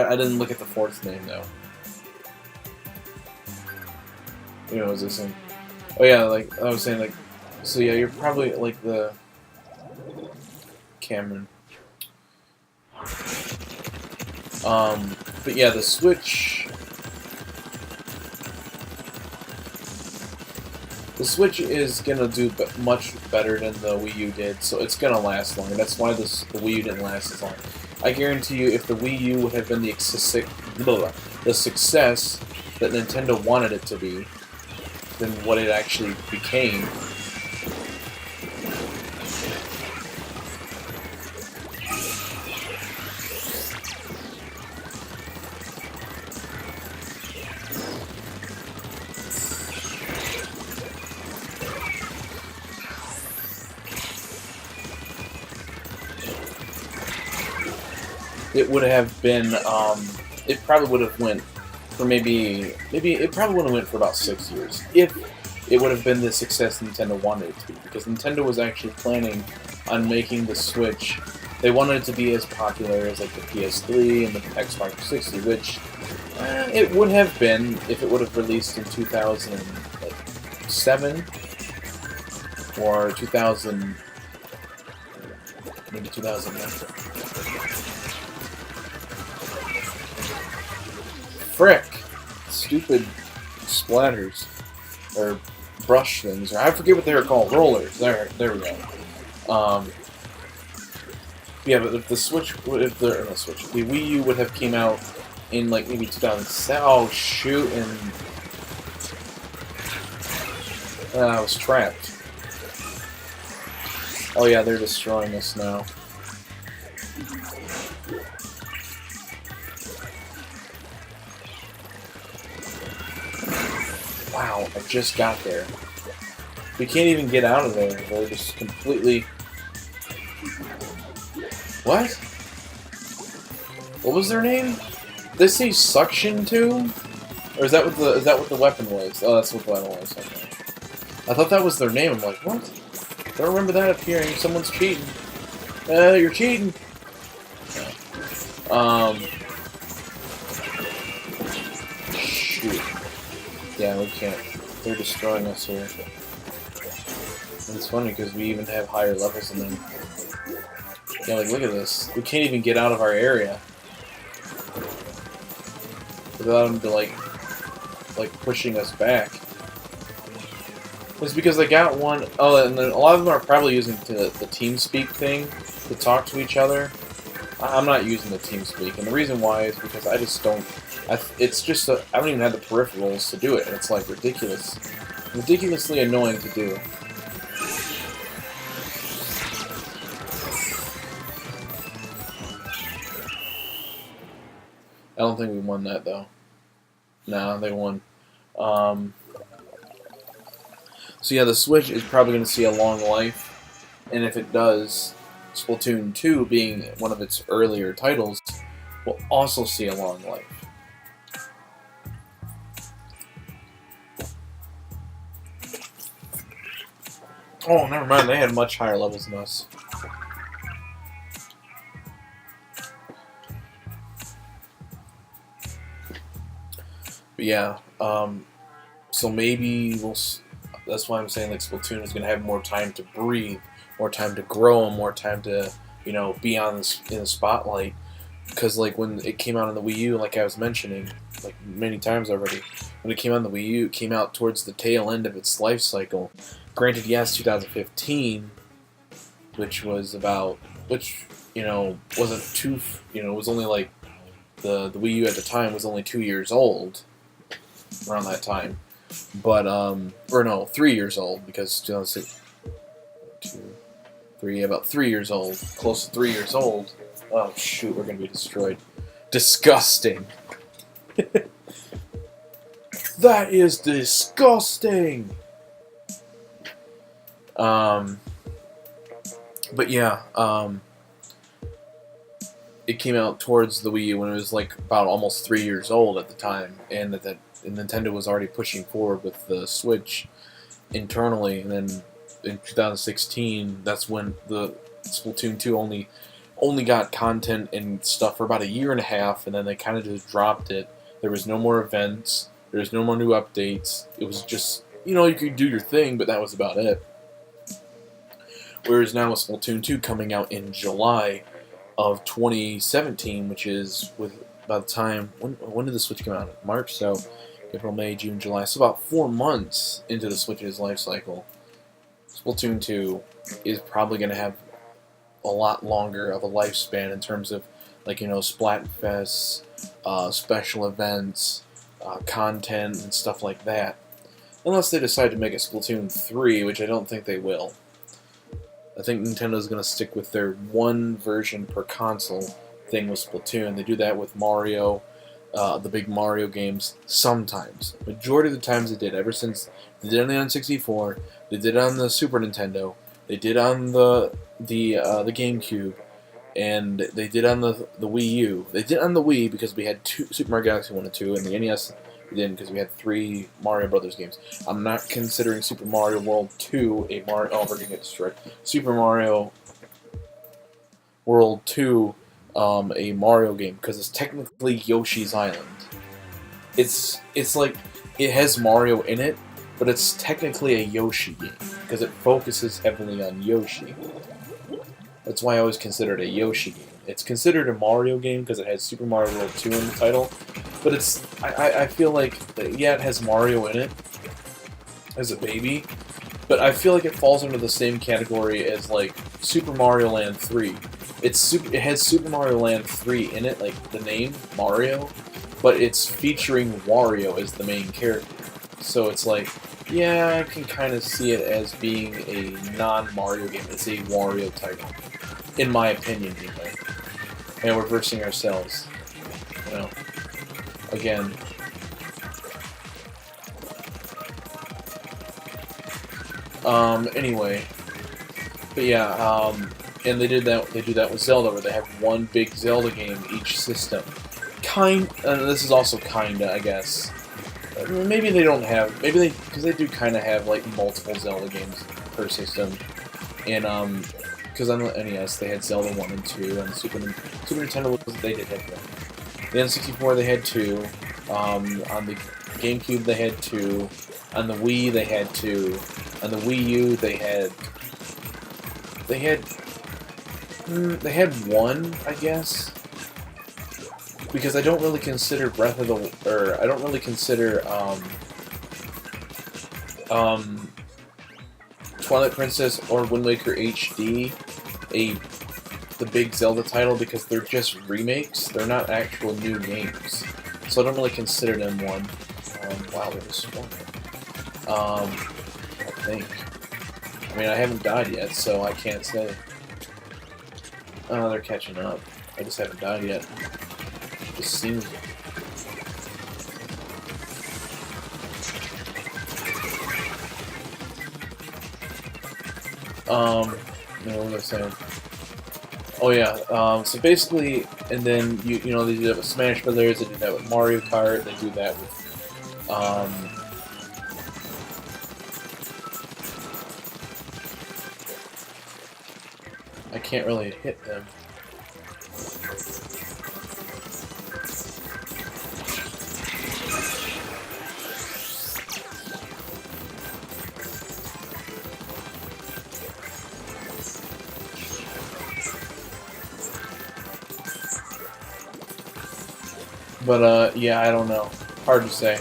I didn't look at the fourth name though. You know, was this one? Oh yeah, like I was saying, like, so yeah, you're probably like the Cameron. But yeah, the Switch. The Switch is gonna do much better than the Wii U did, so it's gonna last longer. That's why the Wii U didn't last as long. I guarantee you, if the Wii U would have been the success that Nintendo wanted it to be, than what it actually became. It would have been, it probably would have went for maybe it probably would have went for about 6 years if it would have been the success Nintendo wanted it to be, because Nintendo was actually planning on making the Switch. They wanted it to be as popular as like the PS3 and the Xbox 360, which it would have been if it would have released in 2007 or 2000, maybe 2009. Frick! Stupid splatters. Or brush things. Or I forget what they were called. Rollers. There we go. Yeah, but if the Switch, the Wii U would have came out in like maybe 2007. Oh shoot! And I was trapped. Oh yeah, they're destroying us now. Wow, I just got there. We can't even get out of there. They're just completely... What? What was their name? Did they say Suction Tube? Or is that what the weapon was? Oh, that's what the weapon was. Okay. I thought that was their name. I'm like, what? Don't remember that appearing. Someone's cheating. You're cheating. Shoot. Yeah, we can't. They're destroying us here. And it's funny because we even have higher levels than them. Yeah, like, look at this. We can't even get out of our area without them to, like pushing us back. It's because they got one... Oh, and then a lot of them are probably using the TeamSpeak thing to talk to each other. I'm not using the TeamSpeak, and the reason why is because I just don't... it's just... I don't even have the peripherals to do it, and it's, like, ridiculous. Ridiculously annoying to do. I don't think we won that, though. Nah, they won. So yeah, the Switch is probably going to see a long life, and if it does, Splatoon 2, being one of its earlier titles, will also see a long life. Oh, never mind, they had much higher levels than us. But yeah, so maybe we'll... That's why I'm saying like Splatoon is going to have more time to breathe, more time to grow, and more time to, you know, be on in the spotlight. Because like when it came out on the Wii U, like I was mentioning like many times already, when it came out on the Wii U, it came out towards the tail end of its life cycle. Granted, yes, 2015, which you know wasn't too, you know, it was only like the Wii U at the time was only 2 years old around that time. But, or no, 3 years old, because 2006, 2, 3, about 3 years old, close to 3 years old. Oh, shoot, we're going to be destroyed. Disgusting. That is disgusting! But yeah, it came out towards the Wii U when it was, like, about almost 3 year old at the time, and that Nintendo was already pushing forward with the Switch internally, and then in 2016, that's when the Splatoon 2 only only got content and stuff for about a year and a half, and then they kind of just dropped it. There was no more events. There was no more new updates. It was just, you could do your thing, but that was about it. Whereas now with Splatoon 2 coming out in July of 2017, which is by the time, when did the Switch come out? March, so April, May, June, July. So about 4 months into the Switch's life cycle, Splatoon 2 is probably going to have a lot longer of a lifespan in terms of, Splatfests, special events, content, and stuff like that. Unless they decide to make it Splatoon 3, which I don't think they will. I think Nintendo's going to stick with their one version per console thing with Splatoon. They do that with Mario, the big Mario games, sometimes. Majority of the times they did, ever since they did it on the N64, they did it on the Super Nintendo, they did on the GameCube, and they did on the Wii U. They did on the Wii because we had two Super Mario Galaxy 1 and 2, and the NES we didn't because we had 3 Mario Brothers games. I'm not considering Super Mario World 2 a Mario... Oh, we're going to get destroyed. Super Mario World 2 a Mario game because it's technically Yoshi's Island. It's like it has Mario in it, but it's technically a Yoshi game because it focuses heavily on Yoshi. That's why I always consider it a Yoshi game. It's considered a Mario game because it has Super Mario World 2 in the title, but I feel like, yeah, it has Mario in it as a baby, but I feel like it falls under the same category as, Super Mario Land 3. It has Super Mario Land 3 in it, like the name, Mario, but it's featuring Wario as the main character. So it's like, yeah, I can kind of see it as being a non-Mario game. It's a Wario title, in my opinion, anyway. And we're versing ourselves, again. Anyway, but yeah, and they do that with Zelda, where they have one big Zelda game each system. This is also kinda, I guess. Maybe they don't have, because they do kind of have, multiple Zelda games per system. And, because on the NES they had Zelda 1 and 2, and Super Nintendo, they did have one. The N64 they had 2, on the GameCube they had 2, on the Wii they had 2, on the Wii U they had 1, I guess. Because I don't really consider I don't really consider, Twilight Princess or Wind Waker HD the big Zelda title because they're just remakes. They're not actual new games. So I don't really consider them one. Wow, there's one. I think. I mean, I haven't died yet, so I can't say. Oh, they're catching up. I just haven't died yet. Just seems... what was I saying? Oh yeah, so basically, and then, they do that with Smash Brothers, they do that with Mario Kart, they do that with, I can't really hit them. But, yeah, I don't know. Hard to say.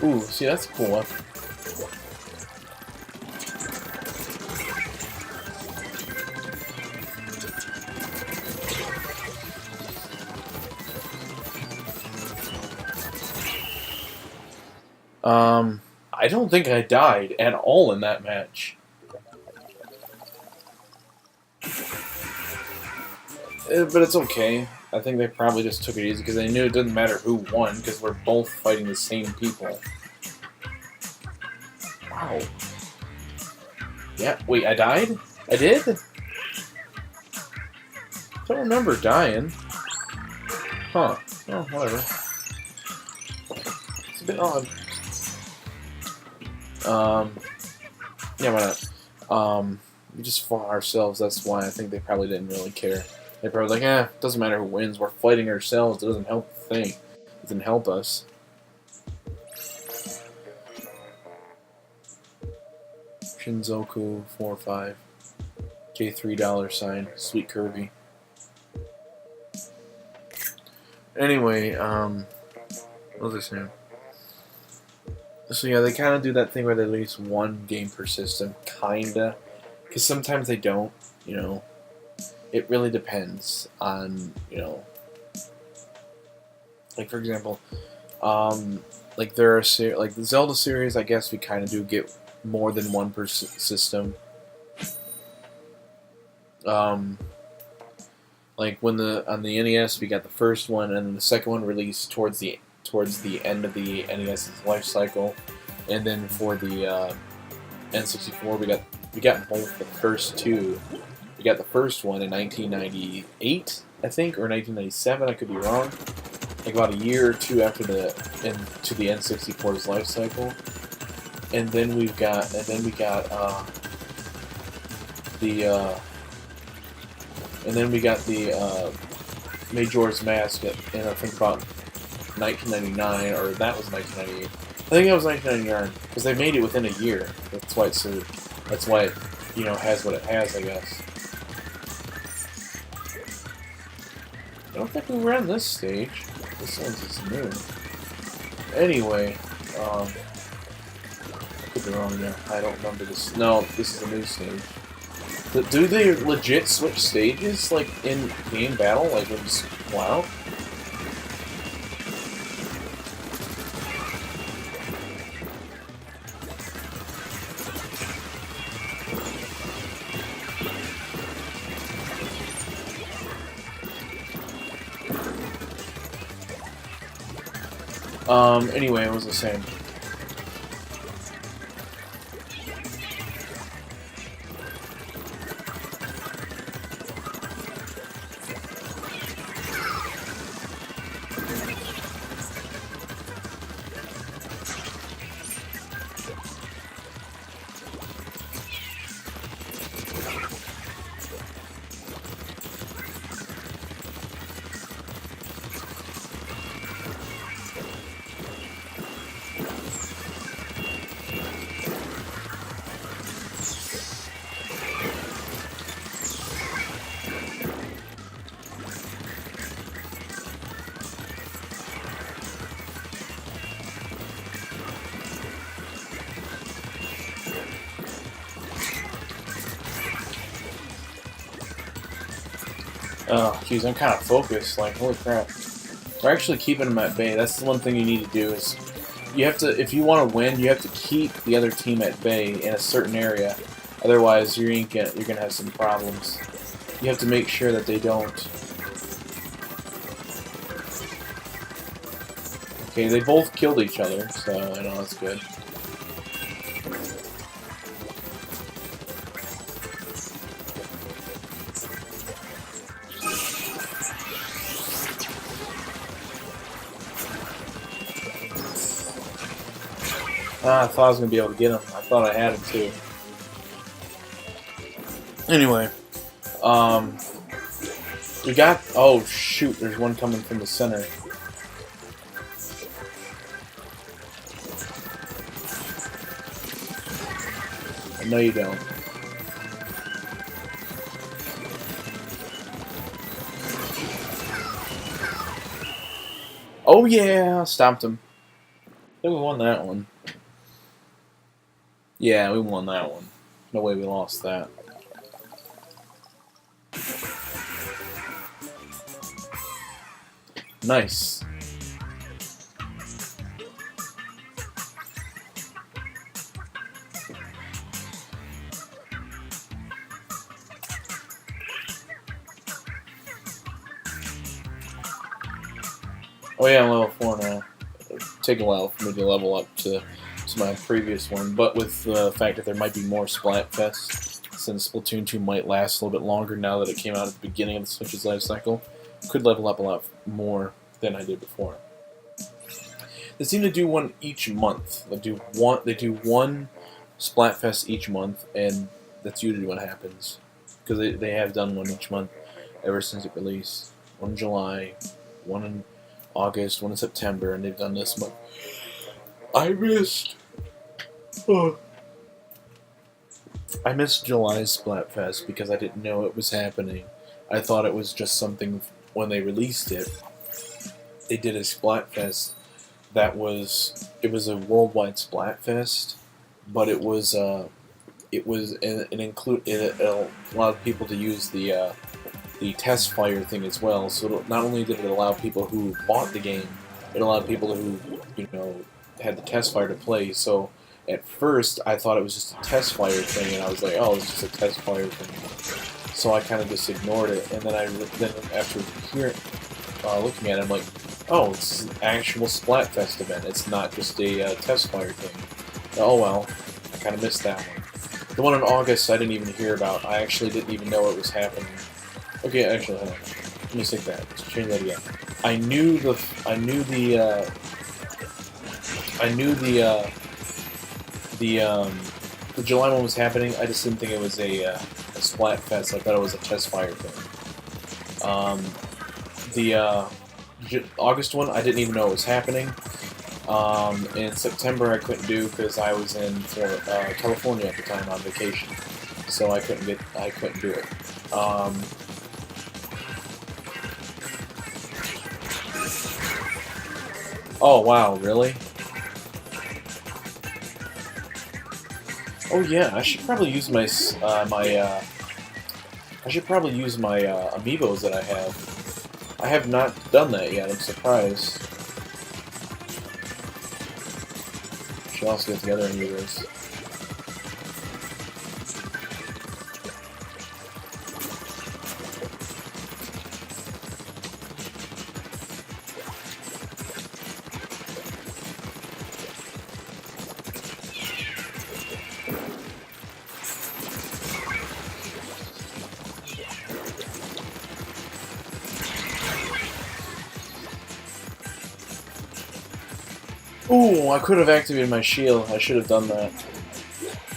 Ooh, see, that's a cool one. I don't think I died at all in that match. But it's okay. I think they probably just took it easy because they knew it didn't matter who won because we're both fighting the same people. Wow. Yeah, wait, I died? I did? I don't remember dying. Huh. Oh, whatever. It's a bit odd. Yeah, why not? Just for ourselves, that's why I think they probably didn't really care. They probably like, it doesn't matter who wins, we're fighting ourselves, it doesn't help the thing. It doesn't help us. Shinzoku 4-5. J$3 Sweet Kirby. Anyway, what was I saying? So yeah, they kind of do that thing where they release one game per system, kinda. Because sometimes they don't, you know. It really depends on, you know. Like, for example, like there are like the Zelda series, I guess we kind of do get more than one per system. Like when on the NES we got the first one, and then the second one released towards the end of the NES's life cycle, and then for the N64 we got both the first two. We got the first one in 1998, I think, or 1997. I could be wrong. Like about a year or two after the N64's life cycle, and then we got the Majora's Mask in I think about 1999, or that was 1998. I think that was 1999 because they made it within a year. That's why it, you know, has what it has, I guess. I don't think we were on this stage. This one's just new. Anyway, I could be wrong there. I don't remember this. No, this is a new stage. Do they legit switch stages, like, in game battle? Like, when you... Wow. Anyway, what was I saying? Oh, jeez, I'm kind of focused. Like, holy crap. We're actually keeping them at bay. That's the one thing you need to do is... You have to... If you want to win, you have to keep the other team at bay in a certain area. Otherwise, you're going to have some problems. You have to make sure that they don't... Okay, they both killed each other, so I know that's good. I thought I was going to be able to get him. I thought I had him too. Anyway, we got... Oh, shoot, there's one coming from the center. No, you don't. Oh, yeah, stomped him. I think we won that one. Yeah, we won that one. No way we lost that. Nice. Oh yeah, I'm level 4 now. It'll take a while for me to level up to my previous one, but with the fact that there might be more Splatfests, since Splatoon 2 might last a little bit longer now that it came out at the beginning of the Switch's life cycle, could level up a lot more than I did before. They seem to do one each month. They do one Splatfest each month, and that's usually what happens. Because they have done one each month ever since it released. One in July, one in August, one in September, and they've done this month. I missed July's Splatfest because I didn't know it was happening. I thought it was just something when they released it. They did a Splatfest it was a worldwide Splatfest, but it allowed people to use the test fire thing as well. So not only did it allow people who bought the game, it allowed people who had the test fire to play. So at first I thought it was just a test fire thing, and I was like, oh, it's just a test fire thing. So I kind of just ignored it, and then after looking at it, I'm like, oh, it's an actual Splatfest event. It's not just a test fire thing. Oh well, I kind of missed that one. The one in August I didn't even hear about. I actually didn't even know it was happening. Okay, actually, hold on. Let me take that. Let's change that again. I knew the July one was happening. I just didn't think it was a Splatfest. I thought it was a test fire thing. The August one, I didn't even know it was happening. In September, I couldn't do because I was in California at the time on vacation, so I couldn't do it. Oh wow, really? Oh yeah, I should probably use my amiibos that I have. I have not done that yet. I'm surprised. Should also get together and do this. Ooh, I could have activated my shield. I should have done that.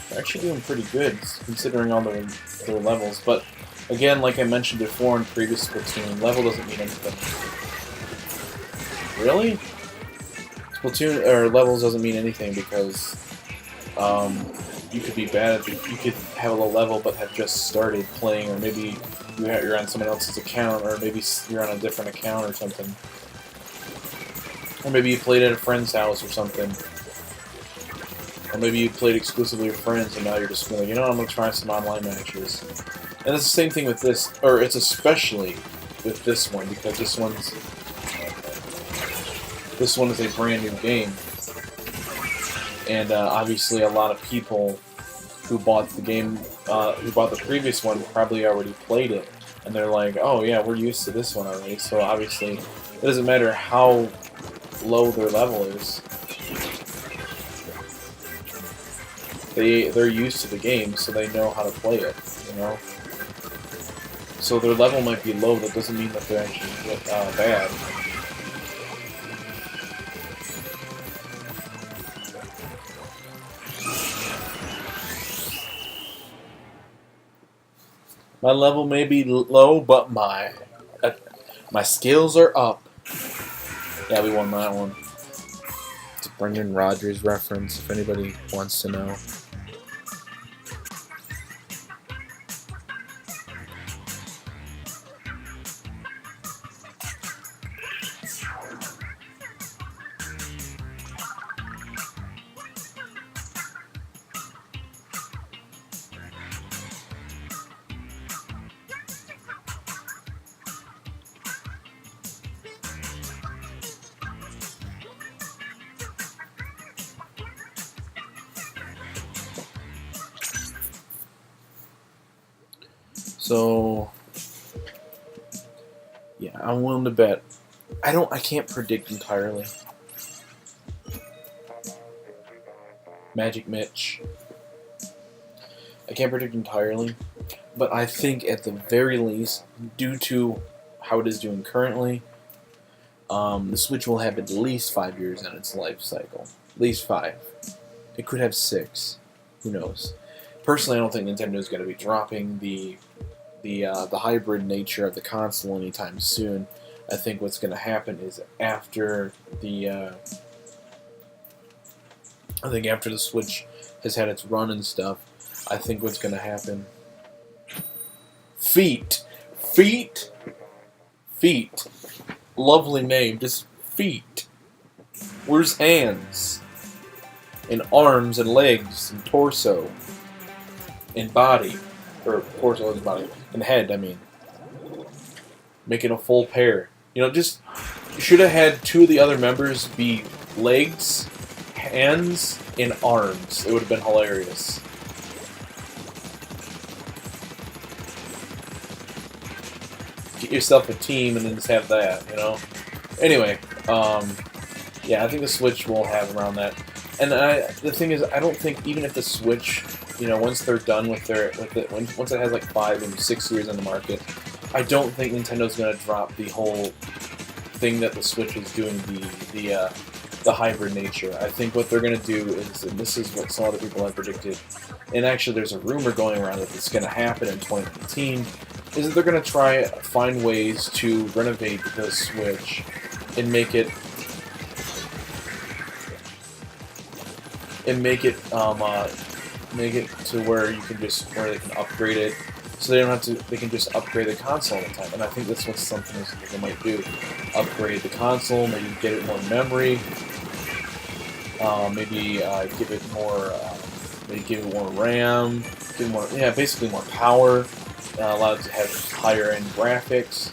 They're actually doing pretty good, considering all their levels. But, again, like I mentioned before in previous Splatoon, level doesn't mean anything. Really? Splatoon, or levels doesn't mean anything because, you could be bad, you could have a low level but have just started playing, or maybe you're on someone else's account, or maybe you're on a different account or something. Or maybe you played at a friend's house or something. Or maybe you played exclusively with friends and now you're just like, you know what, I'm going to try some online matches. And it's the same thing with this, or it's especially with this one, because this one is a brand new game. And obviously a lot of people who bought the game, who bought the previous one probably already played it. And they're like, oh yeah, we're used to this one already. So obviously it doesn't matter how low their level is. They're used to the game, so they know how to play it, you know? So their level might be low, that doesn't mean that they're actually bad. My level may be low, but my skills are up. Yeah, we won that one. It's a Brendan Rodgers reference, if anybody wants to know. So, yeah, I'm willing to bet. I can't predict entirely. Magic Mitch. I can't predict entirely, but I think at the very least, due to how it is doing currently, The Switch will have at least 5 years on its life cycle. At least 5. It could have 6. Who knows? Personally, I don't think Nintendo is going to be dropping the hybrid nature of the console anytime soon. I think what's going to happen is after the Switch has had its run and stuff, I think what's going to happen. Feet. Lovely name, just feet. Where's hands? And arms and legs and torso. And body. Or torso and body. And head, I mean. Making a full pair. You know, just... You should have had 2 of the other members be legs, hands, and arms. It would have been hilarious. Get yourself a team and then just have that, you know? Anyway, yeah, I think the Switch will have around that. And the thing is, I don't think even if the Switch, you know, once they're done with once it has like 5 and 6 years on the market, I don't think Nintendo's gonna drop the whole thing that the Switch is doing, the hybrid nature. I think what they're gonna do is, and this is what some other people have predicted, and actually there's a rumor going around that it's gonna happen in 2019, is that they're gonna find ways to renovate the Switch and make it to where they can upgrade it, so they can just upgrade the console all the time. And I think that's what something they might do: upgrade the console, maybe get it more memory, maybe give it more RAM, basically more power, allow it to have higher end graphics.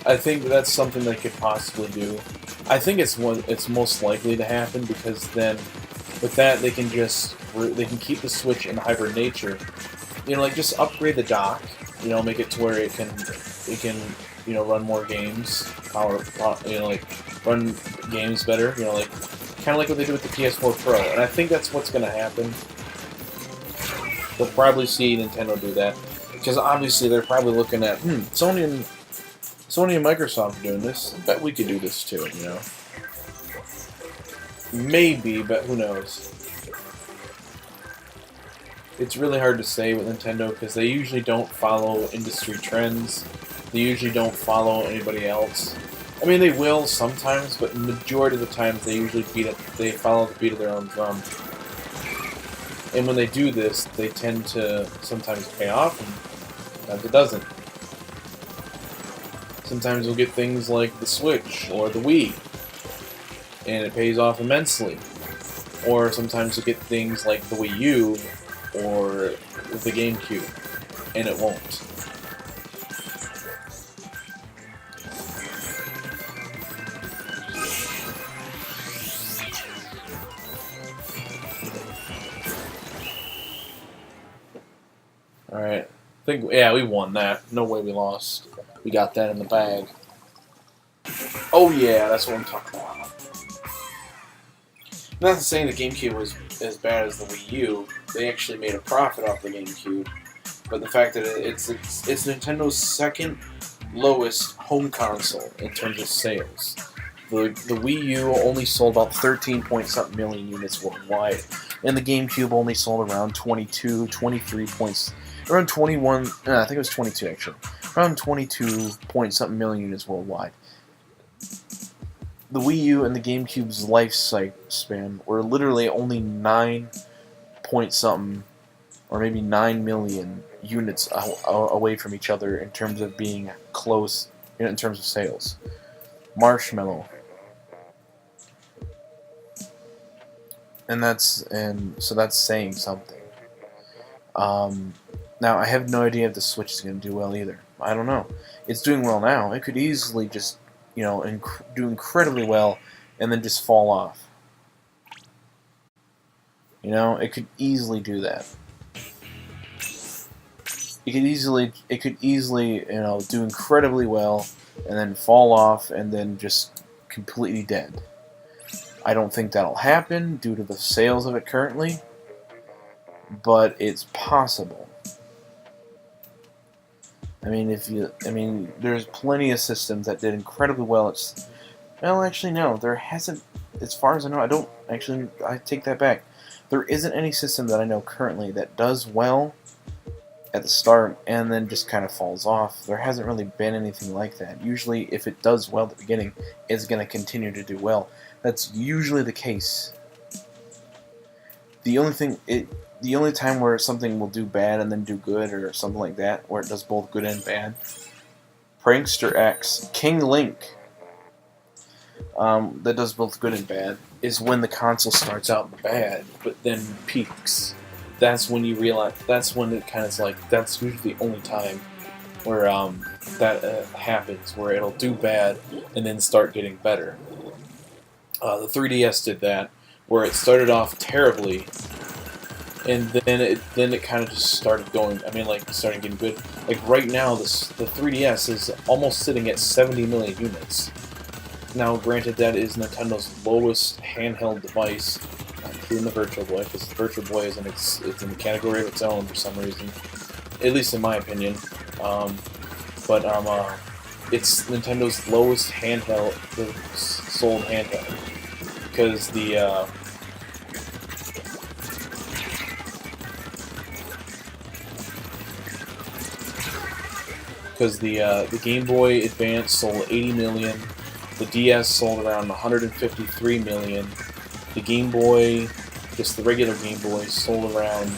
I think that's something they could possibly do. I think it's most likely to happen, because then with that they can keep the Switch in hybrid nature. You know, like just upgrade the dock. You know, make it to where it can run more games, run games better. You know, like kind of like what they do with the PS4 Pro. And I think that's what's going to happen. They'll probably see Nintendo do that, because obviously they're probably looking at Sony and Microsoft are doing this. I bet we could do this too, you know. Maybe, but who knows. It's really hard to say with Nintendo, because they usually don't follow industry trends. They usually don't follow anybody else. I mean, they will sometimes, but the majority of the time they usually follow the beat of their own drum. And when they do this, they tend to sometimes pay off, and sometimes it doesn't. Sometimes we'll get things like the Switch or the Wii, and it pays off immensely. Or sometimes we'll get things like the Wii U or the GameCube, and it won't. Alright. Yeah, we won that. No way we lost. We got that in the bag. Oh yeah, that's what I'm talking about. Not saying the GameCube was as bad as the Wii U. They actually made a profit off the GameCube. But the fact that it's Nintendo's second lowest home console in terms of sales. The Wii U only sold about 13-point-something million units worldwide, and the GameCube only sold around 23 points. Around 21, I think it was 22 actually. Around 22-point-something million units worldwide. The Wii U and the GameCube's lifespan were literally only 9-point-something, or maybe 9 million units away from each other in terms of being close, in terms of sales. Marshmallow. So that's saying something. Now, I have no idea if the Switch is going to do well either. I don't know. It's doing well now. It could easily just, do incredibly well and then just fall off. You know, it could easily do that. It could easily, you know, do incredibly well, and then fall off, and then just completely dead. I don't think that'll happen due to the sales of it currently, but it's possible. I mean, there's plenty of systems that did incredibly well. Well, actually, no, there hasn't. As far as I know, I take that back. There isn't any system that I know currently that does well at the start and then just kind of falls off. There hasn't really been anything like that. Usually, if it does well at the beginning, it's going to continue to do well. That's usually the case. The only time where something will do bad and then do good or something like that, where it does both good and bad, Prankster X, King Link, that does both good and bad, is when the console starts out bad, but then peaks. That's when you realize, that's when it kind of is like, that's usually the only time where that happens, where it'll do bad and then start getting better. The 3DS did that, where it started off terribly, and then it kind of just started going. I mean, like, starting getting good. Like right now, the 3DS is almost sitting at 70 million units. Now, granted, that is Nintendo's lowest handheld device, including the Virtual Boy, because the Virtual Boy is it's in the category of its own for some reason, at least in my opinion. It's Nintendo's lowest handheld, sold handheld, because the Game Boy Advance sold 80 million, the DS sold around 153 million, the Game Boy, just the regular Game Boy, sold around...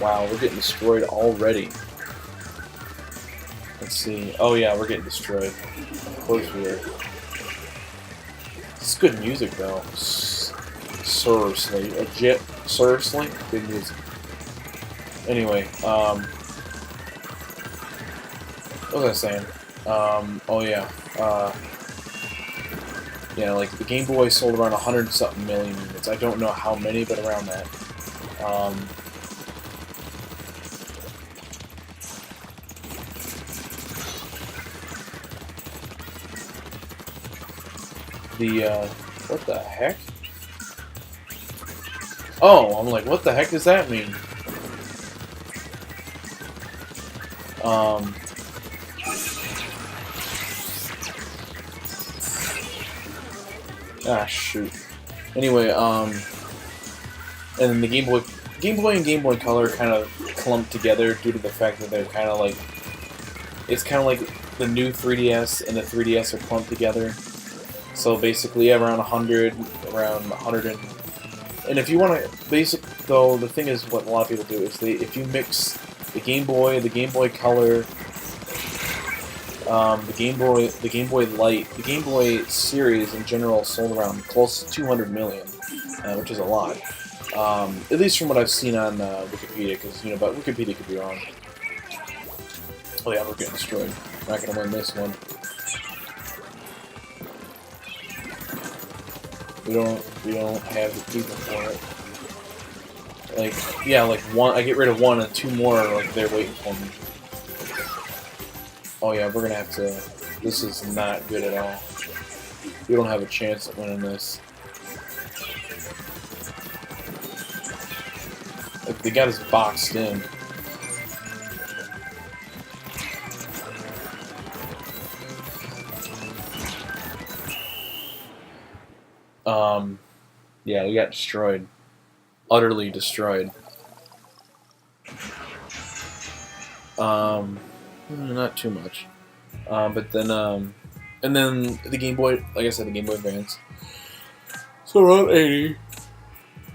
Wow, we're getting destroyed already. Let's see. Oh yeah, we're getting destroyed. Of course we are. It's good music though. Seriously. Seriously? Good music. Anyway, what was I saying? Oh yeah. Yeah, like the Game Boy sold around 100-something million units. I don't know how many, but around that. What the heck? Oh, I'm like, what the heck does that mean? Ah, shoot. Anyway, and then the Game Boy and Game Boy Color kind of clumped together due to the fact that they're kind of like, it's kind of like the new 3DS and the 3DS are clumped together. So basically, yeah, around 100, and if you want to, though, the thing is, what a lot of people do is if you mix the Game Boy Color, the Game Boy Light, the Game Boy series in general sold around close to 200 million, which is a lot. At least from what I've seen on Wikipedia, because, you know, but Wikipedia could be wrong. Oh yeah, we're getting destroyed. We're not going to win this one. We don't have the people for it. Like, yeah, like one, I get rid of one and two more are like they're waiting for me. Oh yeah, we're gonna have to, this is not good at all. We don't have a chance at winning this. Like, they got us boxed in. Yeah, we got destroyed. Utterly destroyed. Not too much. But then, and then the Game Boy, like I said, the Game Boy Advance. So around 80,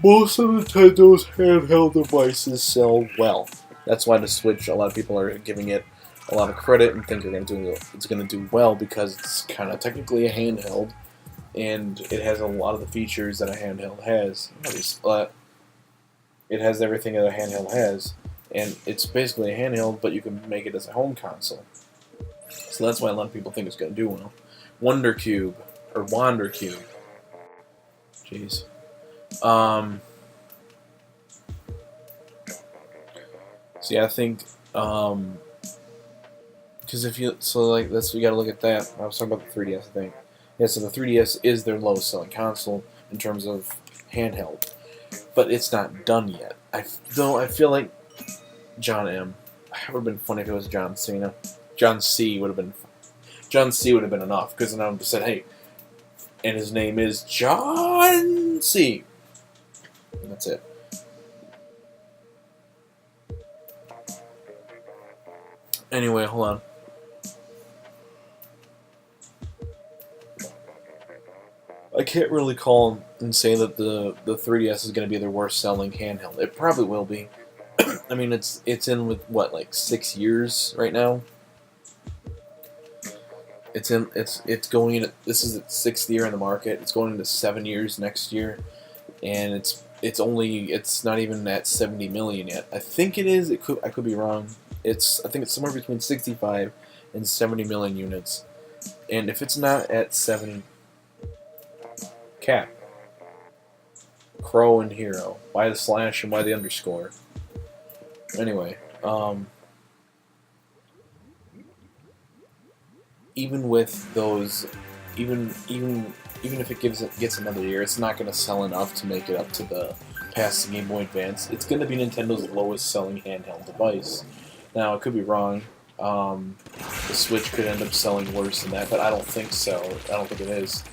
most of Nintendo's handheld devices sell well. That's why the Switch, a lot of people are giving it a lot of credit and think it's going to do well because it's kind of technically a handheld. And it has a lot of the features that a handheld has. It has everything that a handheld has. And it's basically a handheld, but you can make it as a home console. So that's why a lot of people think it's going to do well. Wonder Cube. Jeez. So yeah, I think because if you like that's you got to look at that. I was talking about the 3DS. I think yeah. So the 3DS is their lowest selling console in terms of handheld, but it's not done yet. I feel like John M. It would have been funny if it was John Cena. John C would have been. John C would have been enough because then I would have said, "Hey," and his name is John C. And that's it. Anyway, hold on. I can't really call and say that the 3DS is going to be their worst selling handheld. It probably will be. I mean, it's in with what, like 6 years right now. It's going in. This is its 6th year in the market. It's going into 7 years next year, and it's not even at 70 million yet. I think it is. I could be wrong. I think it's somewhere between 65 and 70 million units, and if it's not at 70, Cap, Crow, and Hero. Why the slash and why the underscore? Anyway, even with those, even if it gets another year, it's not going to sell enough to make it up to the past the Game Boy Advance. It's going to be Nintendo's lowest selling handheld device. Now, I could be wrong. The Switch could end up selling worse than that, but I don't think so. I don't think it is.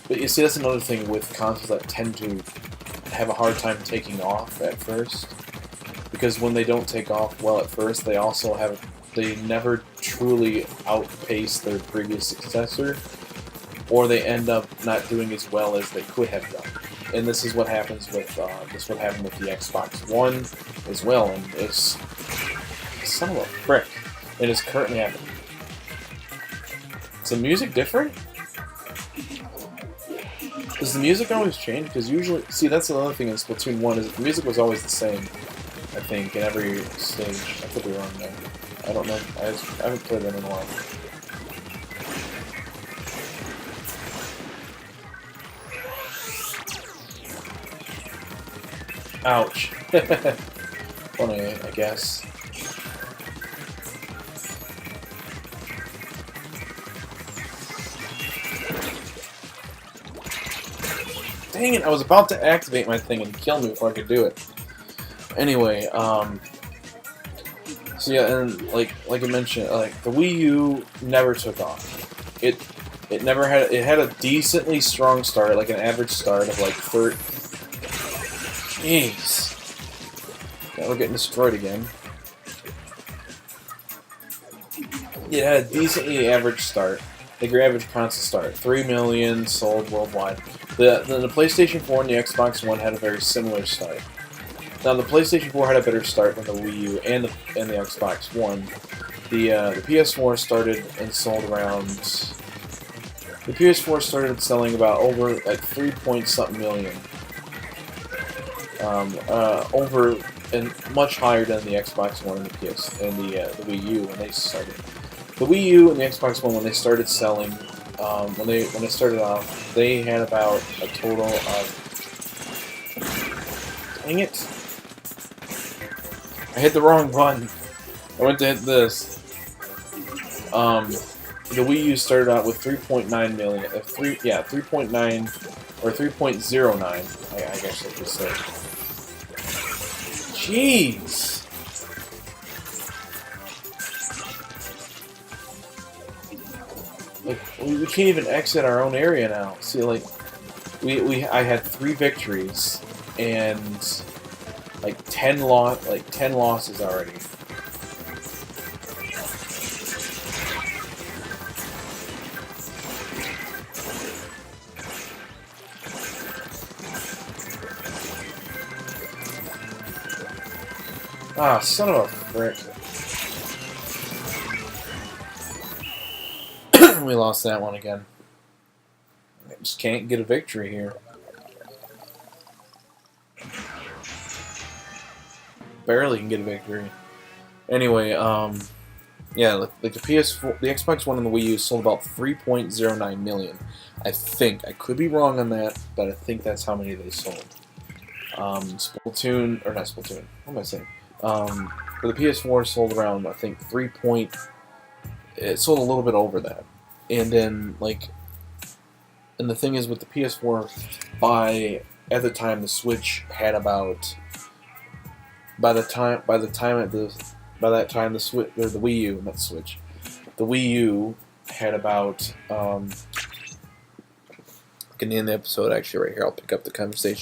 But you see, that's another thing with consoles that tend to have a hard time taking off at first. Because when they don't take off well at first, they never truly outpace their previous successor, or they end up not doing as well as they could have done. And this is what happens with what happened with the Xbox One as well. And it's son of a frick. It is currently happening. Is the music different? Does the music always change? Because usually, see, that's another thing in Splatoon 1 is the music was always the same. I think in every stage. I could be wrong though. I don't know. I haven't played it in a while. Ouch. Funny, I guess. Dang it, I was about to activate my thing and kill me before I could do it. Anyway, so yeah, and like I mentioned, like the Wii U never took off. It had a decently strong start, like an average start of like 30. Jeez. Yeah, we're getting destroyed again. It had a decently average start, like your average console start. 3 million sold worldwide. The PlayStation 4 and the Xbox One had a very similar start. Now the PlayStation 4 had a better start than the Wii U and the Xbox One. The PS4 started and sold around. The PS4 started selling about over like 3-point-something million. Over and much higher than the Xbox One and the the Wii U when they started. The Wii U and the Xbox One when they started selling, when they started off, they had about a total of. Dang it! I hit the wrong button. I went to hit this. The Wii U started out with 3.9 million. 3.9 or 3.09. I guess I could say. Jeez. Like we can't even exit our own area now. See, like I had 3 victories and like 10 losses already. Ah, son of a frick. We lost that one again. I just can't get a victory here. Barely can get a victory. Anyway, Yeah, like the PS4, the Xbox One and the Wii U sold about 3.09 million. I think I could be wrong on that, but I think that's how many they sold. Splatoon or not Splatoon? What am I saying? For the PS4 sold around I think 3 point. It sold a little bit over that, and then and the thing is with the PS4, at the time the Switch had about by that time the Switch or the Wii U, not Switch, the Wii U had about I can end the episode actually right here. I'll pick up the conversation.